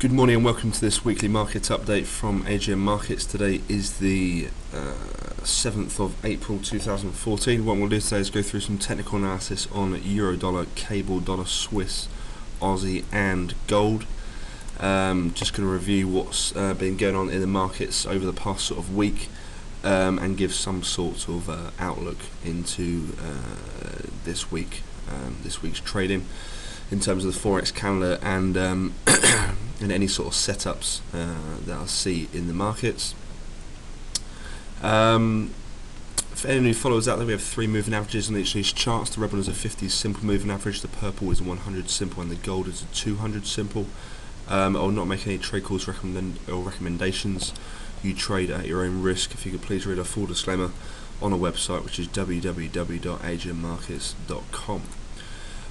Good morning and welcome to this weekly market update from AGM Markets. Today is the 7th of April 2014. What we'll do today is go through some technical analysis on Euro dollar, cable dollar, Swiss, Aussie and gold. Just going to review what's been going on in the markets over the past sort of week and give some sort of outlook into this week's trading in terms of the Forex calendar and and any sort of setups that I see in the markets. For anyone who follows out there, we have 3 moving averages on each of these charts. The red one is a 50 simple moving average, the purple is a 100 simple, and the gold is a 200 simple. I will not make any trade calls or recommendations. You trade at your own risk. If you could please read our full disclaimer on our website, which is www.agmmarkets.com.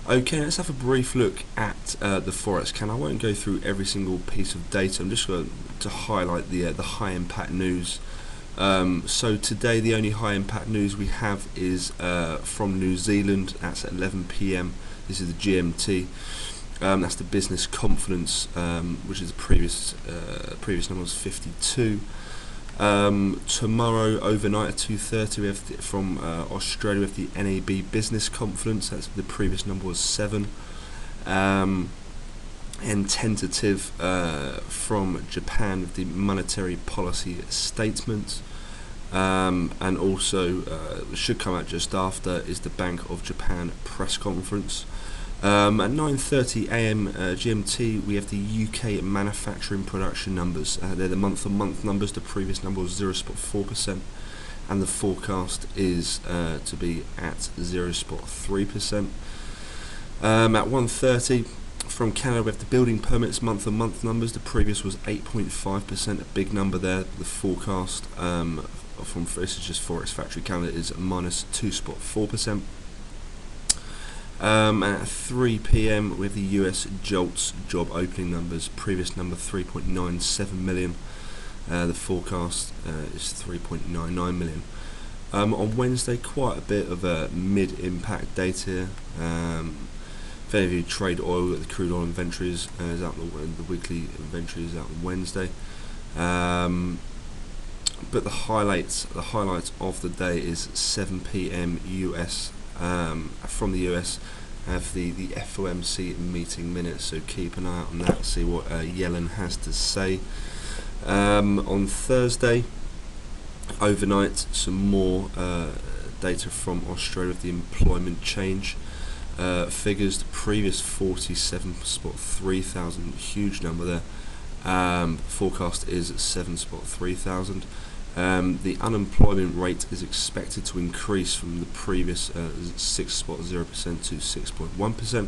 Okay, let's have a brief look at the Forex calendar. I won't go through every single piece of data. I'm just going to highlight the high impact news. So today the only high impact news we have is from New Zealand. That's at 11 PM. This is the GMT. That's the business confidence, which is the previous number was 52. Tomorrow overnight at 2:30 we have from Australia, we have the NAB business conference. That's the previous number was 7. And tentative from Japan with the monetary policy statement. And also should come out just after is the Bank of Japan press conference. At 9:30 AM GMT we have the UK manufacturing production numbers. They're the month-on-month numbers. The previous number was 0.4% and the forecast is to be at 0.3%. At 1:30 from Canada we have the building permits month-on-month numbers. The previous was 8.5%, a big number there. The forecast from this is just Forex Factory Canada is minus 2.4%. At 3 PM we have the US JOLTS job opening numbers. Previous number 3.97 million. The forecast is 3.99 million. On Wednesday, quite a bit of mid-impact data. If any of you trade oil, the crude oil inventories is out. The weekly inventory is out on Wednesday. But the highlights of the day is 7 PM US. From the US have the FOMC meeting minutes, so keep an eye out on that, see what Yellen has to say. On Thursday overnight some more data from Australia with the employment change figures. The previous 47.3 thousand, huge number there. Forecast is 7.3 thousand. The unemployment rate is expected to increase from the previous 6.0% to 6.1%.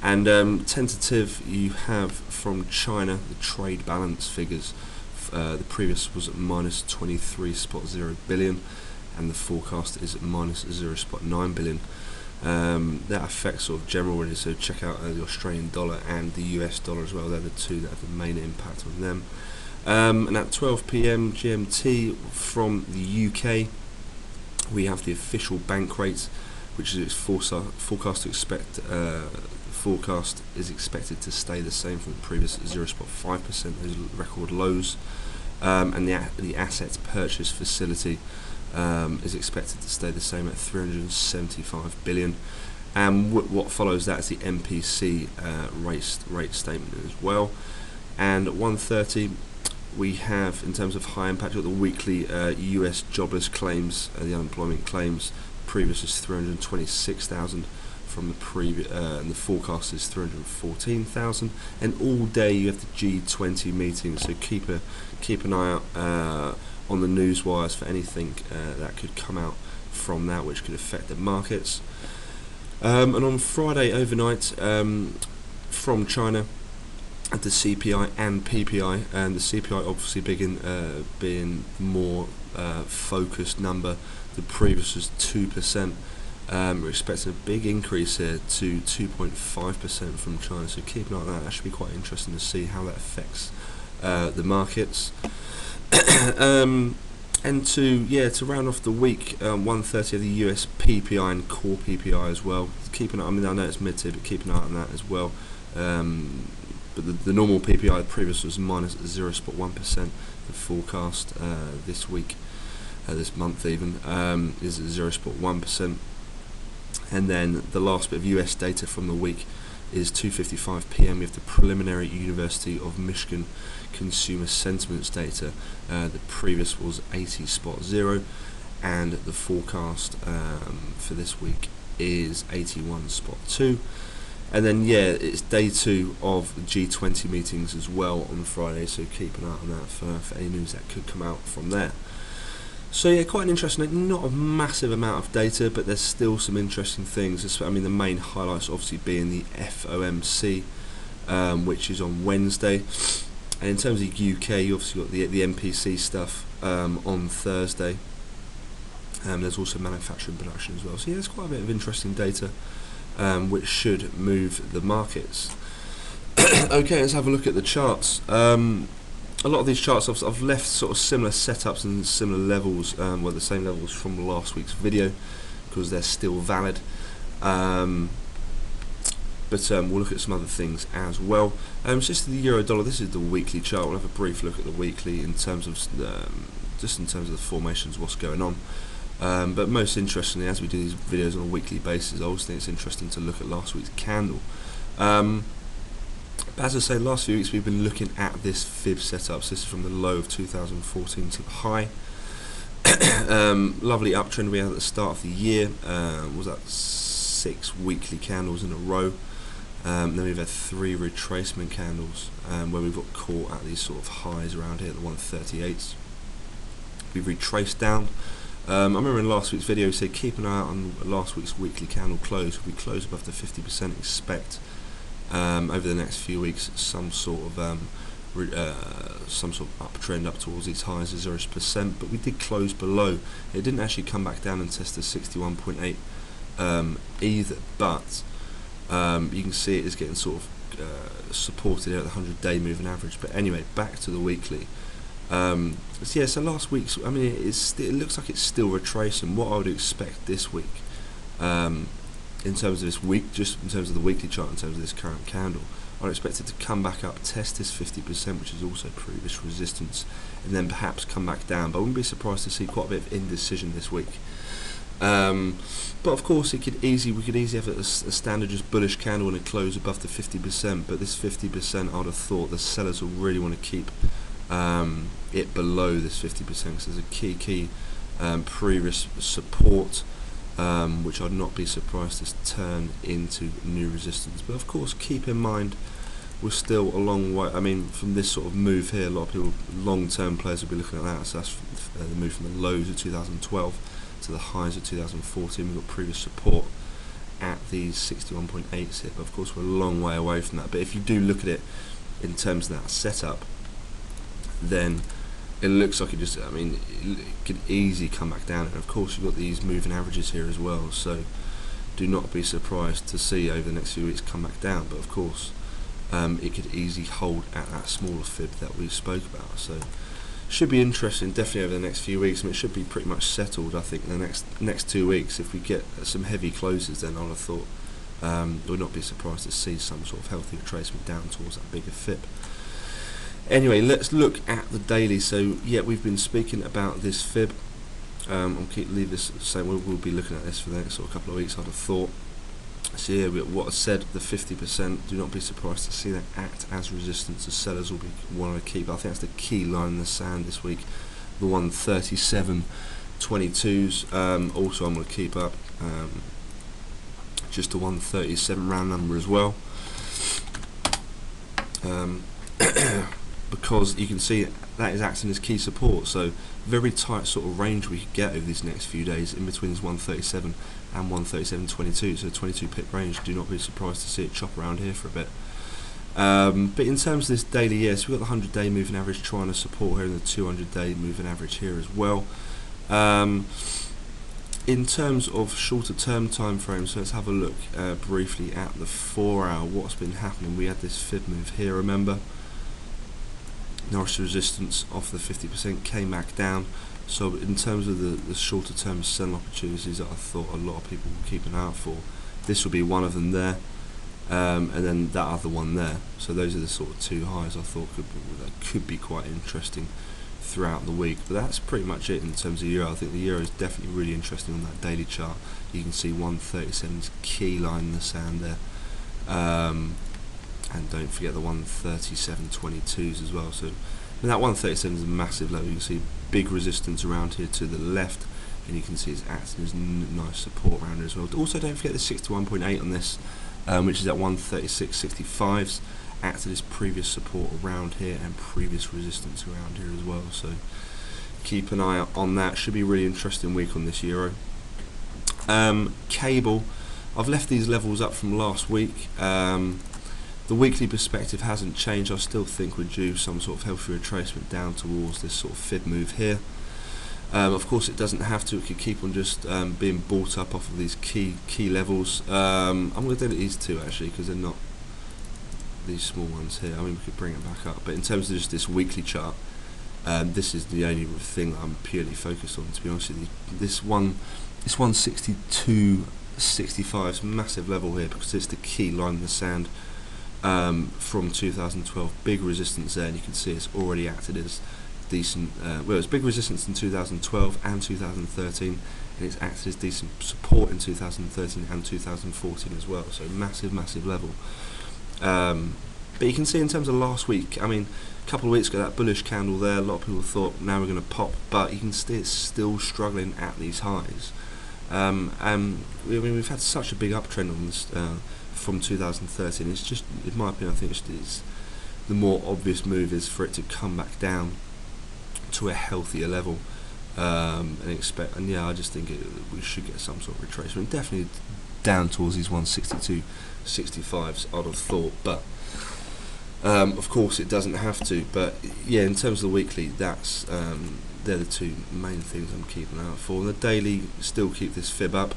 And tentative you have from China the trade balance figures. The previous was minus 23.0 billion and the forecast is minus 0.9 billion. That affects sort of general really, so check out the Australian dollar and the US dollar as well. They're the two that have the main impact on them. And at 12 PM GMT from the UK we have the official bank rate, which is forecast is expected to stay the same from the previous 0.5%, those record lows. And the assets purchase facility is expected to stay the same at 375 billion. And what follows that is the MPC rate statement as well. And at 1:30 we have, in terms of high impact, the weekly US jobless claims, the unemployment claims. Previous is 326,000 from the previous, and the forecast is 314,000. And all day you have the G20 meeting, so keep an eye out on the news wires for anything that could come out from that, which could affect the markets. And on Friday overnight from China, at the CPI and PPI, and the CPI obviously being more focused number. The previous was 2%. We're expecting a big increase here to 2.5% from China, so keep an eye on that. That should be quite interesting to see how that affects the markets. And to round off the week, 1:30 of the US PPI and core PPI as well. Keep an eye. I mean, I know it's mid-tier, but keep an eye on that as well. but the normal PPI previous was minus 0.1%. The forecast this week, this month even, is 0.1%. And then the last bit of US data from the week is 2:55 p.m. We have the preliminary University of Michigan consumer sentiments data. The previous was 80.0, and the forecast for this week is 81.2. And then it's day 2 of the G20 meetings as well on Friday, so keep an eye on that for any news that could come out from there. So quite an interesting, not a massive amount of data, but there's still some interesting things. I mean, the main highlights obviously being the FOMC, which is on Wednesday. And in terms of UK, you obviously got the MPC stuff on Thursday. There's also manufacturing production as well. So there's quite a bit of interesting data, which should move the markets. Okay, let's have a look at the charts. A lot of these charts I've left sort of similar setups and similar levels, the same levels from last week's video, because they're still valid. But we'll look at some other things as well. So this is the euro dollar. This is the weekly chart. We'll have a brief look at the weekly in terms of just in terms of the formations, what's going on. But most interestingly, as we do these videos on a weekly basis, I always think it's interesting to look at last week's candle. As I say, last few weeks we've been looking at this fib setup. So this is from the low of 2014 to the high. Lovely uptrend we had at the start of the year. Was that 6 weekly candles in a row. Then we've had 3 retracement candles where we've got caught at these sort of highs around here, the 138s. We've retraced down. I remember in last week's video we said keep an eye out on last week's weekly candle close. If we close above the 50%, expect over the next few weeks some sort of uptrend up towards these highs of 0%, but we did close below. It didn't actually come back down and test the 61.8 either, but you can see it is getting sort of supported at the 100-day moving average. But anyway, back to the weekly. So last week's, I mean, it looks like it's still retracing. What I would expect this week, in terms of this week, just in terms of the weekly chart, in terms of this current candle, I'd expect it to come back up, test this 50%, which is also previous resistance, and then perhaps come back down. But I wouldn't be surprised to see quite a bit of indecision this week. But of course, we could easily have a standard just bullish candle and a close above the 50%. But this 50%, I'd have thought the sellers will really want to keep it below this 50%, because there's a key previous support, which I'd not be surprised to turn into new resistance. But of course, keep in mind we're still a long way. I mean, from this sort of move here, a lot of people, long-term players, will be looking at that. So that's the move from the lows of 2012 to the highs of 2014. We've got previous support at these 61.8s here, but of course we're a long way away from that. But if you do look at it in terms of that setup, then it looks like it could easily come back down. And of course you've got these moving averages here as well, so do not be surprised to see over the next few weeks come back down. But of course it could easily hold at that smaller fib that we spoke about. So should be interesting definitely over the next few weeks. I mean, it should be pretty much settled, I think, in the next 2 weeks. If we get some heavy closes, then I'd have thought would not be surprised to see some sort of healthy retracement down towards that bigger fib. Anyway, let's look at the daily. So we've been speaking about this fib. I'll leave this the same. We'll be looking at this for the next sort of couple of weeks, I'd have thought. So what I said, the 50%, do not be surprised to see that act as resistance. The sellers will be wanting to keep. I think that's the key line in the sand this week. The 137.22s. Also, I'm going to keep up just a 137 round number as well. Because you can see that is acting as key support, so very tight sort of range we could get over these next few days in between this 137 and 137.22, so 22 pip range. Do not be surprised to see it chop around here for a bit. But in terms of this daily, yes, we've got the 100-day moving average trying to support here, and the 200-day moving average here as well. In terms of shorter term time frames, so let's have a look briefly at the 4-hour. What's been happening? We had this fib move here, remember? Norris resistance off the 50%, came back down. So in terms of the shorter term selling opportunities that I thought a lot of people will keep an eye out for, this will be one of them there. and then that other one there. So those are the sort of two highs I thought could be quite interesting throughout the week. But that's pretty much it in terms of euro. I think the euro is definitely really interesting on that daily chart. You can see 137's key line in the sand there, and don't forget the 137.22s as well. So that 137 is a massive level. You can see big resistance around here to the left, and you can see it's acting as nice support around here as well. Also, don't forget the 61.8 on this, which is at 136.65s, acted as previous support around here and previous resistance around here as well. So keep an eye out on that. Should be a really interesting week on this euro. Cable, I've left these levels up from last week. The weekly perspective hasn't changed. I still think we're due some sort of healthy retracement down towards this sort of fib move here. Of course, it doesn't have to. It could keep on just being bought up off of these key levels. I'm going to delete these two actually, because they're not these small ones here. I mean, we could bring it back up, but in terms of just this weekly chart, this is the only thing that I'm purely focused on, to be honest with you. This 162.65 is massive level here, because it's the key line in the sand from 2012. Big resistance there, and you can see it's already acted as decent. Well, it's big resistance in 2012 and 2013, and it's acted as decent support in 2013 and 2014 as well. So massive level. But you can see in terms of last week, I mean, a couple of weeks ago, that bullish candle there, a lot of people thought now we're going to pop, but you can see it's still struggling at these highs. And I mean, we've had such a big uptrend on this from 2013. It's just, in my opinion, I think it's the more obvious move is for it to come back down to a healthier level, and yeah, I just think we should get some sort of retracement, definitely down towards these 162.65s, I'd have thought, but of course it doesn't have to. But yeah, in terms of the weekly, that's they're the two main things I'm keeping an eye out for. On the daily, still keep this fib up,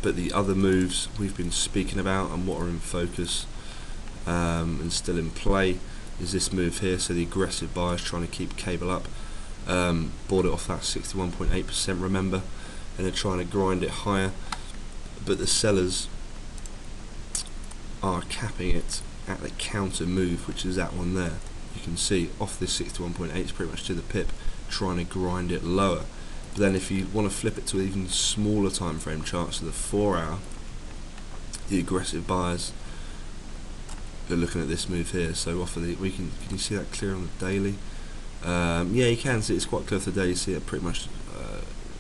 but the other moves we've been speaking about and what are in focus and still in play is this move here. So the aggressive buyers trying to keep cable up, bought it off that 61.8%, remember, and they're trying to grind it higher, but the sellers are capping it at the counter move, which is that one there. You can see off this 61.8, it's pretty much to the pip, trying to grind it lower. But then if you want to flip it to even smaller time frame charts, so the 4 hour, the aggressive buyers are looking at this move here. So off of the, can you see that clear on the daily? Yeah, you can see it's quite clear off the daily. You see it pretty much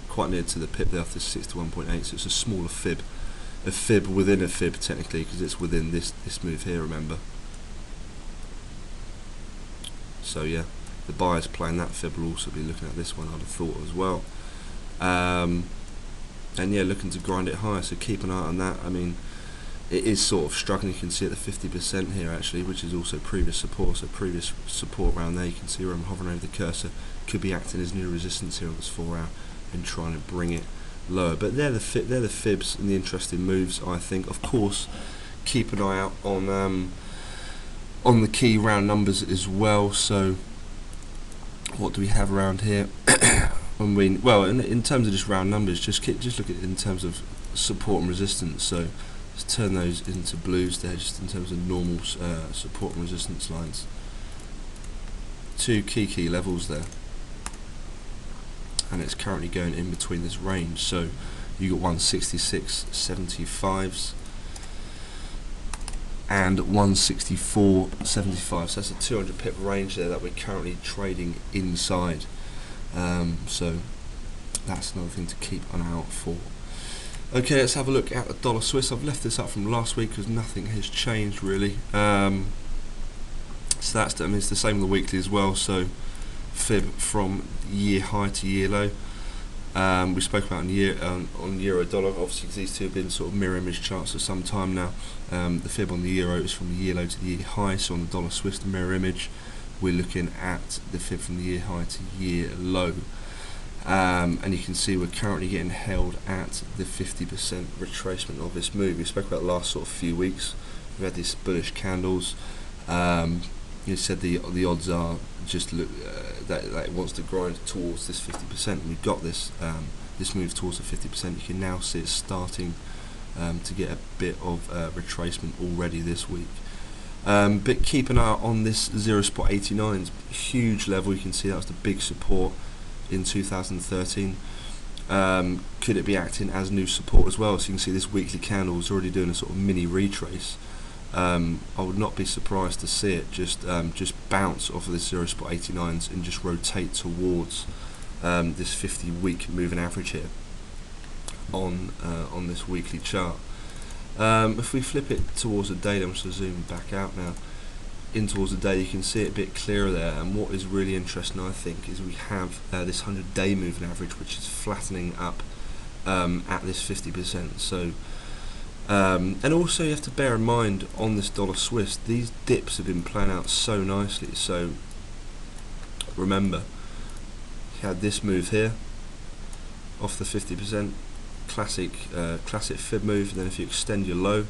quite near to the pip there off this 61.8. So it's a smaller fib, a fib within a fib technically, because it's within this move here, remember. So yeah, the buyers playing that fib will also be looking at this one, I'd have thought as well. And yeah, looking to grind it higher, so keep an eye on that. I mean, it is sort of struggling. You can see at the 50% here actually, which is also previous support. So previous support around there, you can see where I'm hovering over the cursor, could be acting as new resistance here on this 4 hour and trying to bring it lower. But they're the fibs and the interesting moves, I think. Of course, keep an eye out on the key round numbers as well. So what do we have around here? Well, in terms of just round numbers, just look at it in terms of support and resistance. So let's turn those into blues there, just in terms of normal support and resistance lines. Two key levels there, and it's currently going in between this range. So you got 166.75s and 164.75. So that's a 200 pip range there that we're currently trading inside. So that's another thing to keep an eye out for. Okay, let's have a look at the dollar Swiss. I've left this up from last week because nothing has changed really. So that's, I mean, it's the same on the weekly as well. So fib from year high to year low. We spoke about on euro dollar. Obviously, these two have been sort of mirror image charts for some time now. The fib on the euro is from the year low to the year high. So on the dollar Swiss, the mirror image, we're looking at the fib from the year high to year low. And you can see we're currently getting held at the 50% retracement of this move. We spoke about the last sort of few weeks. We've had these bullish candles. You said the odds are just that it wants to grind towards this 50%. We've got this this move towards the 50%. You can now see it starting to get a bit of retracement already this week. But keep an eye on this 0.89, huge level. You can see that was the big support in 2013. Could it be acting as new support as well? So you can see this weekly candle is already doing a sort of mini retrace. I would not be surprised to see it just bounce off of this 0.89s and just rotate towards this 50-week moving average here on this weekly chart. If we flip it towards the day, I'm just zoom back out now in towards the day, you can see it a bit clearer there. And what is really interesting, I think, is we have this 100-day moving average, which is flattening up at this 50%. So, and also you have to bear in mind on this dollar Swiss, these dips have been playing out so nicely. So remember, you had this move here off the 50%. Classic fib move, and then if you extend your low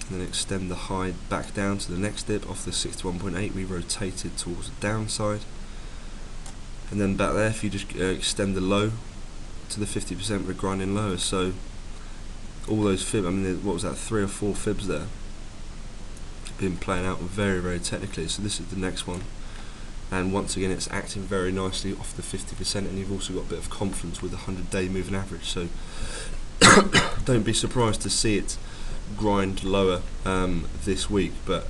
and then extend the high back down to the next dip off the 61.8, we rotated towards the downside, and then back there if you just extend the low to the 50%, we're grinding lower. So all those fib, I mean, what was that, 3 or 4 fibs there, been playing out very, very technically. So this is the next one, and once again it's acting very nicely off the 50%, and you've also got a bit of confidence with the 100-day moving average. So don't be surprised to see it grind lower this week. But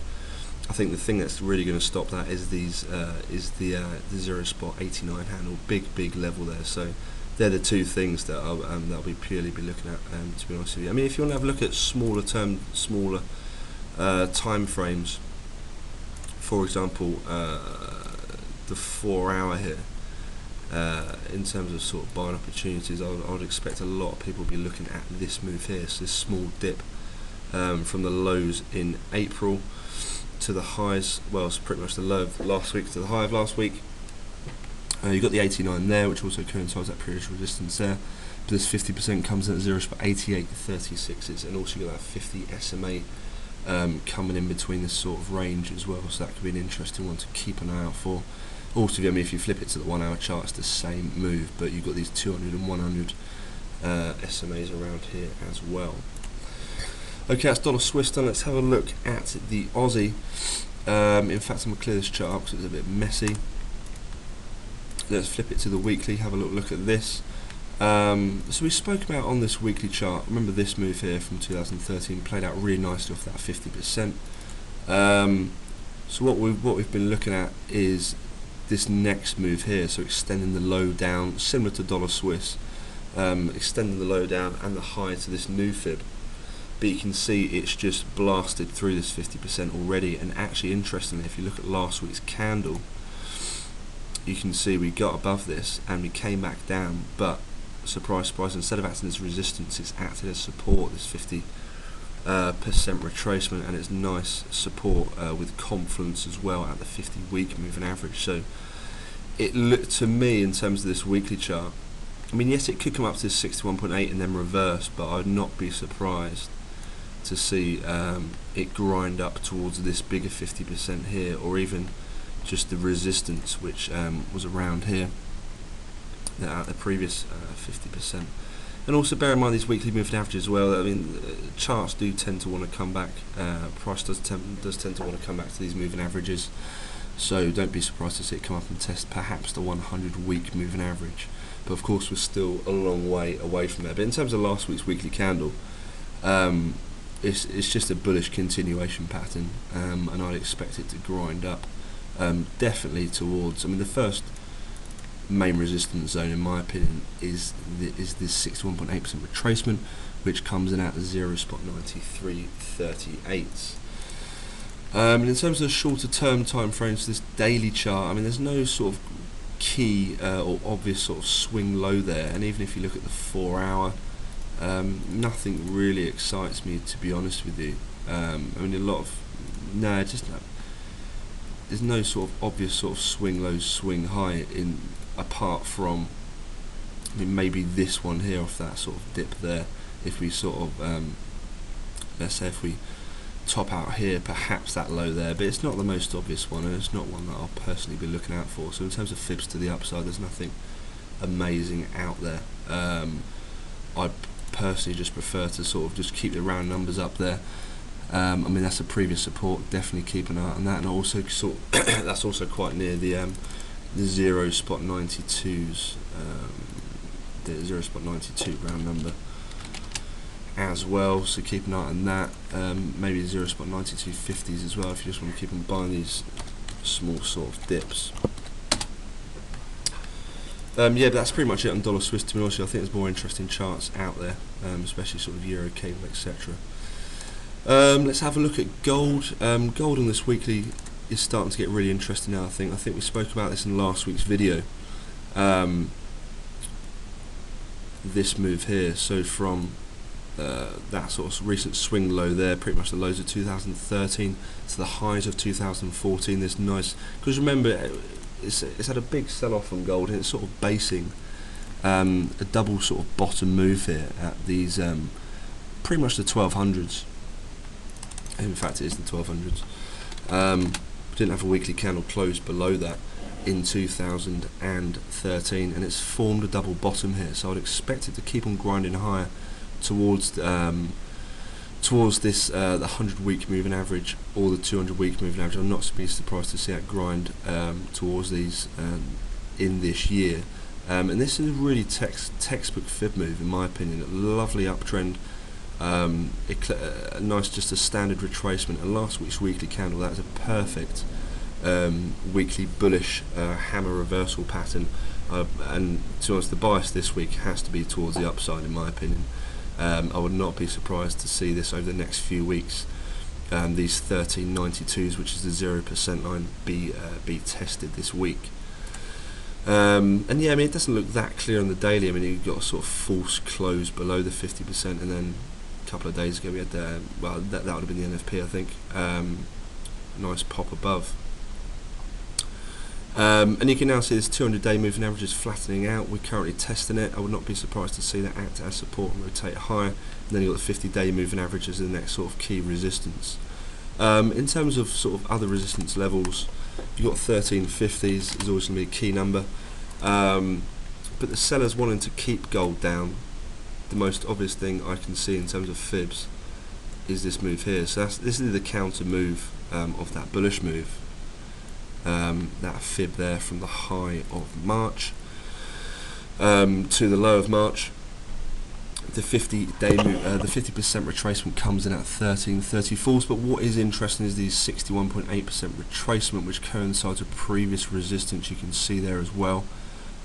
I think the thing that's really going to stop that is the 0.89 handle, big level there. So they're the two things that I'll be purely looking at. To be honest with you, I mean, if you want to have a look at smaller time frames, for example, the 4 hour here, in terms of sort of buying opportunities, I would expect a lot of people will be looking at this move here. So this small dip from the lows in April to the highs, well, it's pretty much the low of last week to the high of last week. You've got the 89 there, which also coincides that period of resistance there. But this 50% comes in at 0.8836s, and also you got that 50 SMA coming in between this sort of range as well. So that could be an interesting one to keep an eye out for. Also, I mean, if you flip it to the 1 hour chart, it's the same move, but you've got these 200 and 100 SMAs around here as well. Okay, that's dollar Swiss done. Let's have a look at the Aussie. In fact, I'm going to clear this chart up because it's a bit messy. Let's flip it to the weekly, have a little look at this. So we spoke about on this weekly chart, remember this move here from 2013 played out really nicely off that 50%. So what we've been looking at is this next move here, so extending the low down, similar to dollar Swiss, extending the low down and the high to this new fib. But you can see it's just blasted through this 50% already. And actually, interestingly, if you look at last week's candle, you can see we got above this and we came back down, but surprise, surprise, instead of acting as resistance, it's acted as support, this 50% retracement, and it's nice support with confluence as well at the 50-week moving average. So it looked to me, in terms of this weekly chart, I mean, yes, it could come up to 61.8 and then reverse, but I would not be surprised to see it grind up towards this bigger 50% here, or even just the resistance, which was around here at the previous 50%. And also bear in mind these weekly moving averages as well. I mean, charts do tend to want to come back. Price does tend to want to come back to these moving averages. So don't be surprised to see it come up and test perhaps the 100-week moving average. But of course, we're still a long way away from there. But in terms of last week's weekly candle, it's just a bullish continuation pattern, and I'd expect it to grind up definitely towards. I mean, the first main resistance zone, in my opinion, is this 61.8% retracement, which comes in at 0.9338. And in terms of the shorter term time frames, this daily chart, I mean, there's no sort of key or obvious sort of swing low there, and even if you look at the 4 hour, nothing really excites me, to be honest with you. I mean, there's no sort of obvious sort of swing low, swing high in, apart from, I mean, maybe this one here off that sort of dip there. If we sort of, let's say if we top out here, perhaps that low there, but it's not the most obvious one, and it's not one that I'll personally be looking out for. So in terms of fibs to the upside, there's nothing amazing out there. personally just prefer to sort of just keep the round numbers up there. I mean, that's a previous support. Definitely keep an eye on that, and also that's also quite near the 0.92s, the 0.92 round number as well. So keep an eye on that. Maybe 0.9250s as well if you just want to keep on buying these small sort of dips. Yeah, but that's pretty much it on dollar Swiss. To be honest, I think there's more interesting charts out there, especially sort of euro, cable, etc. Let's have a look at gold. Gold on this weekly is starting to get really interesting now. I think we spoke about this in last week's video. This move here, so from that sort of recent swing low there, pretty much the lows of 2013 to the highs of 2014. This nice, because remember, it's had a big sell-off on gold, and it's sort of basing a double sort of bottom move here at these pretty much the 1200s. In fact, it is the 1200s. Didn't have a weekly candle close below that in 2013, and it's formed a double bottom here. So I'd expect it to keep on grinding higher towards this the 100-week moving average or the 200-week moving average. I'm not be surprised to see that grind towards these in this year. And this is a really textbook fib move, in my opinion. A lovely uptrend. Nice, just a standard retracement. And last week's weekly candle, that is a perfect weekly bullish hammer reversal pattern. And to be honest, the bias this week has to be towards the upside, in my opinion. I would not be surprised to see this over the next few weeks. These 1392s, which is the 0% line, be tested this week. And yeah, I mean, it doesn't look that clear on the daily. I mean, you've got a sort of false close below the 50%, and then a couple of days ago we had that would have been the NFP, I think. Nice pop above. And you can now see this 200-day moving average is flattening out. We're currently testing it. I would not be surprised to see that act as support and rotate higher. And then you've got the 50-day moving average as the next sort of key resistance. In terms of sort of other resistance levels, you've got 1350s is always going to be a key number. But the sellers wanting to keep gold down, the most obvious thing I can see in terms of fibs is this move here. So this is the counter move of that bullish move. That fib there from the high of March to the low of March. The 50-day the 50% retracement comes in at 1334s. But what is interesting is the 61.8% retracement, which coincides with previous resistance. You can see there as well.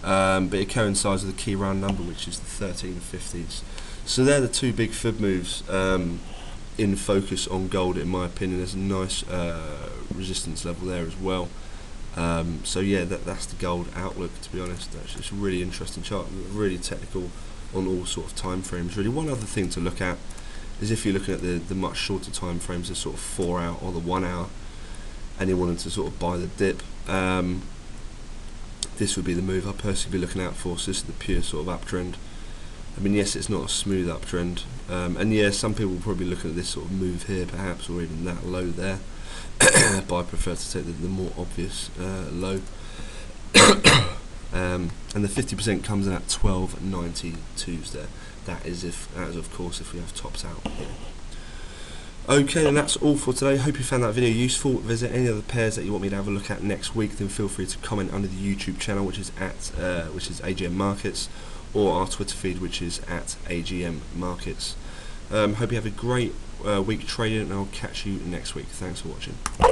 But it coincides with the key round number, which is the 1350s. So they're the two big fib moves in focus on gold, in my opinion. There's a nice resistance level there as well. So yeah, that's the gold outlook, to be honest. It's a really interesting chart, really technical on all sort of time frames. Really, one other thing to look at is if you're looking at the much shorter time frames, the sort of 4 hour or the 1 hour, and you wanted to sort of buy the dip, this would be the move I'd personally be looking out for. So this is the pure sort of uptrend. I mean, yes, it's not a smooth uptrend, and yeah, some people will probably be looking at this sort of move here perhaps, or even that low there. But I prefer to take the more obvious low. And the 50% comes in at 1292s there. That is of course if we have tops out here. Okay, and that's all for today. Hope you found that video useful. If there's any other pairs that you want me to have a look at next week, then feel free to comment under the YouTube channel, which is AGM Markets, or our Twitter feed, which is at AGM Markets. Hope you have a great week trading, and I'll catch you next week. Thanks for watching.